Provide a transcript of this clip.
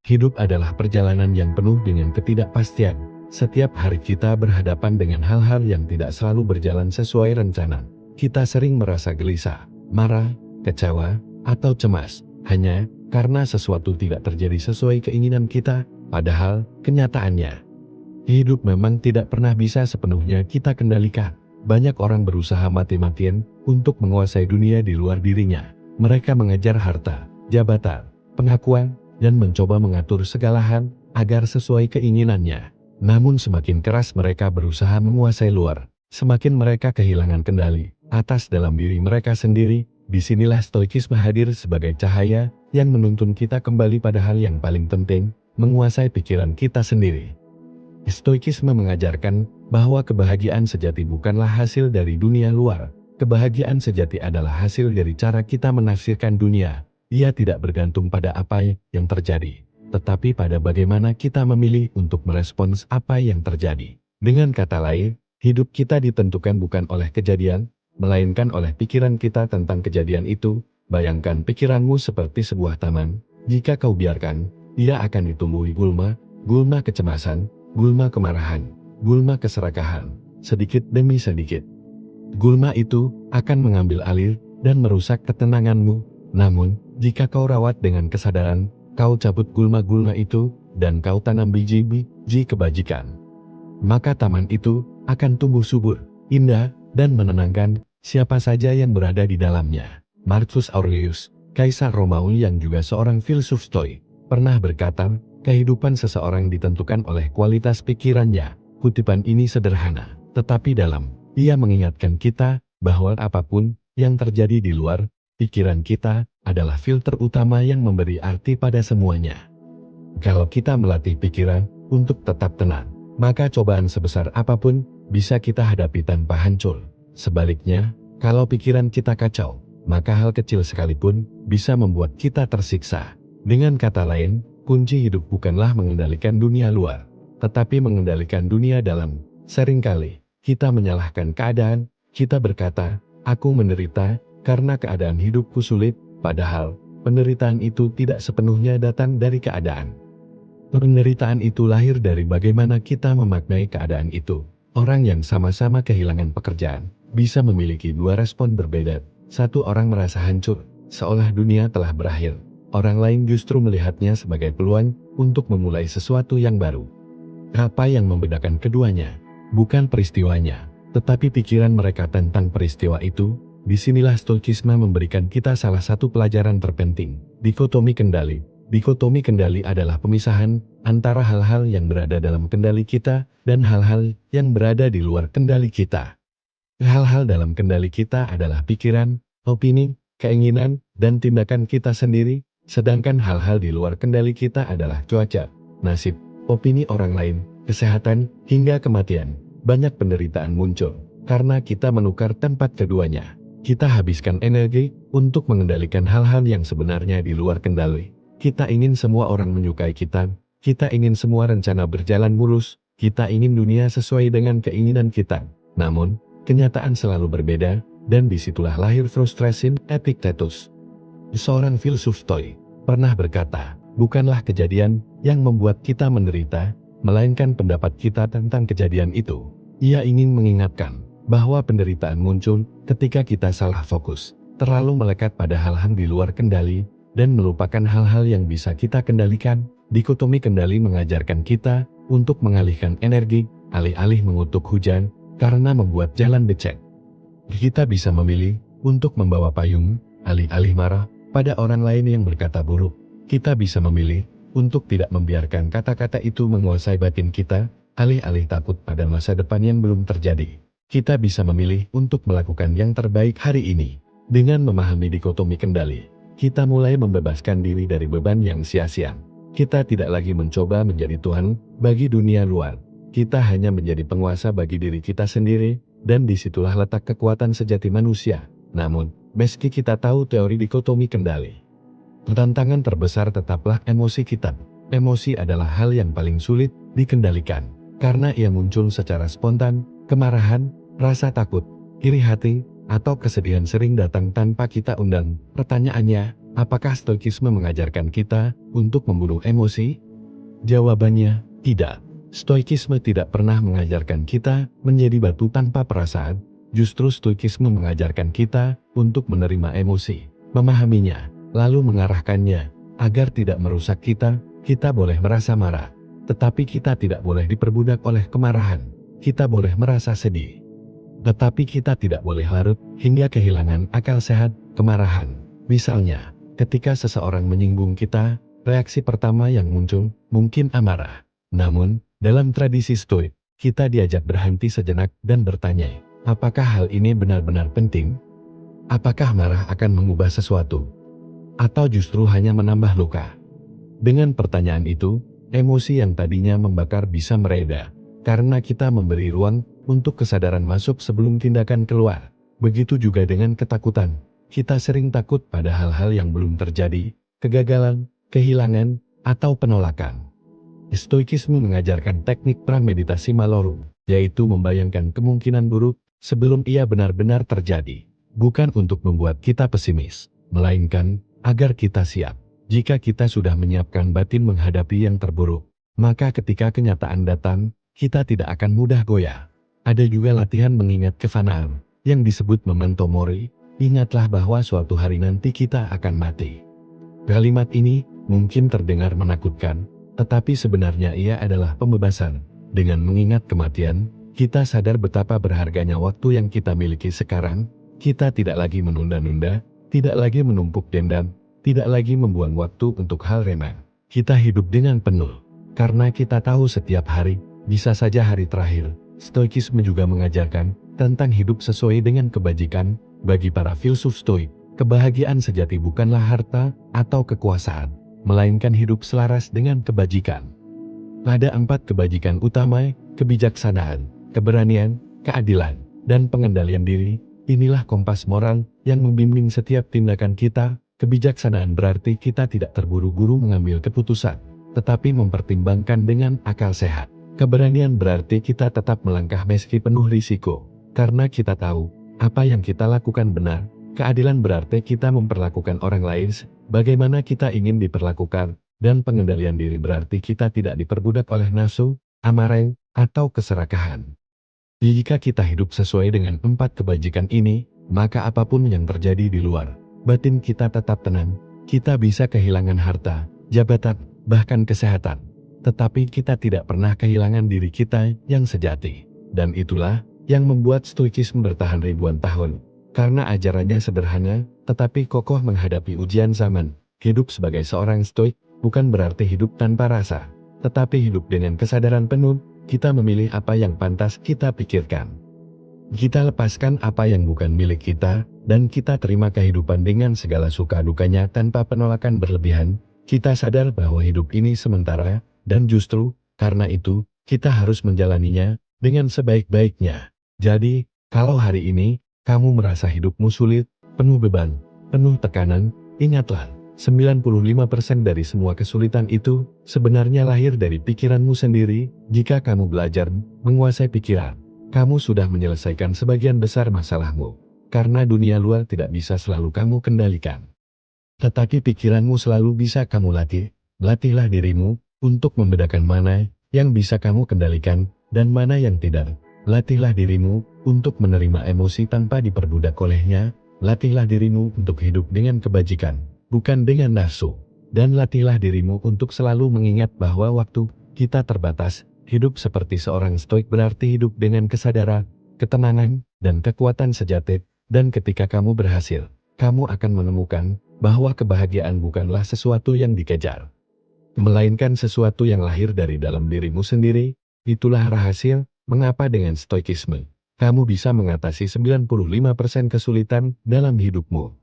Hidup adalah perjalanan yang penuh dengan ketidakpastian. Setiap hari kita berhadapan dengan hal-hal yang tidak selalu berjalan sesuai rencana. Kita sering merasa gelisah, marah, kecewa, atau cemas, hanya karena sesuatu tidak terjadi sesuai keinginan kita. Padahal, kenyataannya, hidup memang tidak pernah bisa sepenuhnya kita kendalikan. Banyak orang berusaha mati-matian untuk menguasai dunia di luar dirinya. Mereka mengejar harta, jabatan, pengakuan, dan mencoba mengatur segala hal agar sesuai keinginannya. Namun semakin keras mereka berusaha menguasai luar, semakin mereka kehilangan kendali atas dalam diri mereka sendiri. Disinilah stoikisme hadir sebagai cahaya yang menuntun kita kembali pada hal yang paling penting, menguasai pikiran kita sendiri. Stoikisme mengajarkan bahwa kebahagiaan sejati bukanlah hasil dari dunia luar. Kebahagiaan sejati adalah hasil dari cara kita menafsirkan dunia. Ia tidak bergantung pada apa yang terjadi, tetapi pada bagaimana kita memilih untuk merespons apa yang terjadi. Dengan kata lain, hidup kita ditentukan bukan oleh kejadian, melainkan oleh pikiran kita tentang kejadian itu. Bayangkan pikiranmu seperti sebuah taman. Jika kau biarkan, ia akan ditumbuhi gulma kecemasan, gulma kemarahan, gulma keserakahan, sedikit demi sedikit. Gulma itu akan mengambil alih dan merusak ketenanganmu. Namun, jika kau rawat dengan kesadaran, kau cabut gulma-gulma itu, dan kau tanam biji-biji kebajikan, maka taman itu akan tumbuh subur, indah, dan menenangkan siapa saja yang berada di dalamnya. Marcus Aurelius, Kaisar Romawi yang juga seorang filsuf Stoik, pernah berkata, kehidupan seseorang ditentukan oleh kualitas pikirannya. Kutipan ini sederhana, tetapi dalam. Ia mengingatkan kita bahwa apapun yang terjadi di luar pikiran kita adalah filter utama yang memberi arti pada semuanya. Kalau kita melatih pikiran untuk tetap tenang, maka cobaan sebesar apapun bisa kita hadapi tanpa hancur. Sebaliknya, kalau pikiran kita kacau, maka hal kecil sekalipun bisa membuat kita tersiksa. Dengan kata lain, kunci hidup bukanlah mengendalikan dunia luar, tetapi mengendalikan dunia dalam. Seringkali, kita menyalahkan keadaan, kita berkata, aku menderita karena keadaan hidupku sulit, padahal penderitaan itu tidak sepenuhnya datang dari keadaan. Penderitaan itu lahir dari bagaimana kita memaknai keadaan itu. Orang yang sama-sama kehilangan pekerjaan bisa memiliki dua respon berbeda. Satu orang merasa hancur, seolah dunia telah berakhir. Orang lain justru melihatnya sebagai peluang untuk memulai sesuatu yang baru. Apa yang membedakan keduanya? Bukan peristiwanya, tetapi pikiran mereka tentang peristiwa itu. Disinilah stoikisme memberikan kita salah satu pelajaran terpenting, dikotomi kendali. Dikotomi kendali adalah pemisahan antara hal-hal yang berada dalam kendali kita dan hal-hal yang berada di luar kendali kita. Hal-hal dalam kendali kita adalah pikiran, opini, keinginan, dan tindakan kita sendiri, sedangkan hal-hal di luar kendali kita adalah cuaca, nasib, opini orang lain, kesehatan, hingga kematian. Banyak penderitaan muncul karena kita menukar tempat keduanya. Kita habiskan energi untuk mengendalikan hal-hal yang sebenarnya di luar kendali. Kita ingin semua orang menyukai kita, kita ingin semua rencana berjalan mulus, kita ingin dunia sesuai dengan keinginan kita. Namun, kenyataan selalu berbeda, dan disitulah lahir frustrasi. Epictetus, seorang filsuf Stoik, pernah berkata, bukanlah kejadian yang membuat kita menderita, melainkan pendapat kita tentang kejadian itu. Ia ingin mengingatkan bahwa penderitaan muncul ketika kita salah fokus, terlalu melekat pada hal-hal di luar kendali, dan melupakan hal-hal yang bisa kita kendalikan. Dikotomi kendali mengajarkan kita untuk mengalihkan energi, alih-alih mengutuk hujan, karena membuat jalan becek. Kita bisa memilih untuk membawa payung, alih-alih marah pada orang lain yang berkata buruk. Kita bisa memilih untuk tidak membiarkan kata-kata itu menguasai batin kita, alih-alih takut pada masa depan yang belum terjadi. Kita bisa memilih untuk melakukan yang terbaik hari ini. Dengan memahami dikotomi kendali, kita mulai membebaskan diri dari beban yang sia-sia. Kita tidak lagi mencoba menjadi Tuhan bagi dunia luar. Kita hanya menjadi penguasa bagi diri kita sendiri, dan disitulah letak kekuatan sejati manusia. Namun, meski kita tahu teori dikotomi kendali, tantangan terbesar tetaplah emosi kita. Emosi adalah hal yang paling sulit dikendalikan, karena ia muncul secara spontan. Kemarahan, rasa takut, iri hati, atau kesedihan sering datang tanpa kita undang. Pertanyaannya, Apakah stoikisme mengajarkan kita untuk membunuh emosi? Jawabannya, tidak. Stoikisme tidak pernah mengajarkan kita menjadi batu tanpa perasaan. Justru stoikisme mengajarkan kita untuk menerima emosi, memahaminya, lalu mengarahkannya, agar tidak merusak kita. Kita boleh merasa marah, tetapi kita tidak boleh diperbudak oleh kemarahan. Kita boleh merasa sedih, tetapi kita tidak boleh larut hingga kehilangan akal sehat kemarahan. Misalnya, ketika seseorang menyinggung kita, reaksi pertama yang muncul mungkin amarah. Namun, dalam tradisi Stoik, kita diajak berhenti sejenak dan bertanya, apakah hal ini benar-benar penting? Apakah marah akan mengubah sesuatu? Atau justru hanya menambah luka? Dengan pertanyaan itu, emosi yang tadinya membakar bisa mereda, karena kita memberi ruang untuk kesadaran masuk sebelum tindakan keluar. Begitu juga dengan ketakutan. Kita sering takut pada hal-hal yang belum terjadi, kegagalan, kehilangan, atau penolakan. Stoikisme mengajarkan teknik prameditasi malorum, yaitu membayangkan kemungkinan buruk sebelum ia benar-benar terjadi. Bukan untuk membuat kita pesimis, melainkan agar kita siap. Jika kita sudah menyiapkan batin menghadapi yang terburuk, maka ketika kenyataan datang, kita tidak akan mudah goyah. Ada juga latihan mengingat kefanaan, yang disebut memento mori. Ingatlah bahwa suatu hari nanti kita akan mati. Kalimat ini mungkin terdengar menakutkan, tetapi sebenarnya ia adalah pembebasan. Dengan mengingat kematian, kita sadar betapa berharganya waktu yang kita miliki sekarang. Kita tidak lagi menunda-nunda, tidak lagi menumpuk dendam, tidak lagi membuang waktu untuk hal remeh. Kita hidup dengan penuh, karena kita tahu setiap hari bisa saja hari terakhir. Stoikisme juga mengajarkan tentang hidup sesuai dengan kebajikan. Bagi para filsuf Stoik, kebahagiaan sejati bukanlah harta atau kekuasaan, melainkan hidup selaras dengan kebajikan. Ada 4 kebajikan utama: kebijaksanaan, keberanian, keadilan, dan pengendalian diri. Inilah kompas moral yang membimbing setiap tindakan kita. Kebijaksanaan berarti kita tidak terburu-buru mengambil keputusan, tetapi mempertimbangkan dengan akal sehat. Keberanian berarti kita tetap melangkah meski penuh risiko, karena kita tahu apa yang kita lakukan benar. Keadilan berarti kita memperlakukan orang lain bagaimana kita ingin diperlakukan. Dan pengendalian diri berarti kita tidak diperbudak oleh nafsu, amarah, atau keserakahan. Jika kita hidup sesuai dengan 4 kebajikan ini, maka apapun yang terjadi di luar, batin kita tetap tenang. Kita bisa kehilangan harta, jabatan, bahkan kesehatan. Tetapi kita tidak pernah kehilangan diri kita yang sejati. Dan itulah yang membuat stoikisme bertahan ribuan tahun. Karena ajarannya sederhana, tetapi kokoh menghadapi ujian zaman. Hidup sebagai seorang stoik bukan berarti hidup tanpa rasa, tetapi hidup dengan kesadaran penuh. Kita memilih apa yang pantas kita pikirkan. Kita lepaskan apa yang bukan milik kita, dan kita terima kehidupan dengan segala suka dukanya tanpa penolakan berlebihan. Kita sadar bahwa hidup ini sementara, dan justru karena itu, kita harus menjalaninya dengan sebaik-baiknya. Jadi, kalau hari ini kamu merasa hidupmu sulit, penuh beban, penuh tekanan, ingatlah, 95% dari semua kesulitan itu sebenarnya lahir dari pikiranmu sendiri. Jika kamu belajar menguasai pikiran, kamu sudah menyelesaikan sebagian besar masalahmu. Karena dunia luar tidak bisa selalu kamu kendalikan, tetapi pikiranmu selalu bisa kamu latih. Latihlah dirimu untuk membedakan mana yang bisa kamu kendalikan dan mana yang tidak. Latihlah dirimu untuk menerima emosi tanpa diperbudak olehnya. Latihlah dirimu untuk hidup dengan kebajikan, bukan dengan nafsu. Dan latihlah dirimu untuk selalu mengingat bahwa waktu kita terbatas. Hidup seperti seorang stoik berarti hidup dengan kesadaran, ketenangan, dan kekuatan sejati. Dan ketika kamu berhasil, kamu akan menemukan bahwa kebahagiaan bukanlah sesuatu yang dikejar, melainkan sesuatu yang lahir dari dalam dirimu sendiri. Itulah rahasia mengapa dengan stoikisme, kamu bisa mengatasi 95% kesulitan dalam hidupmu.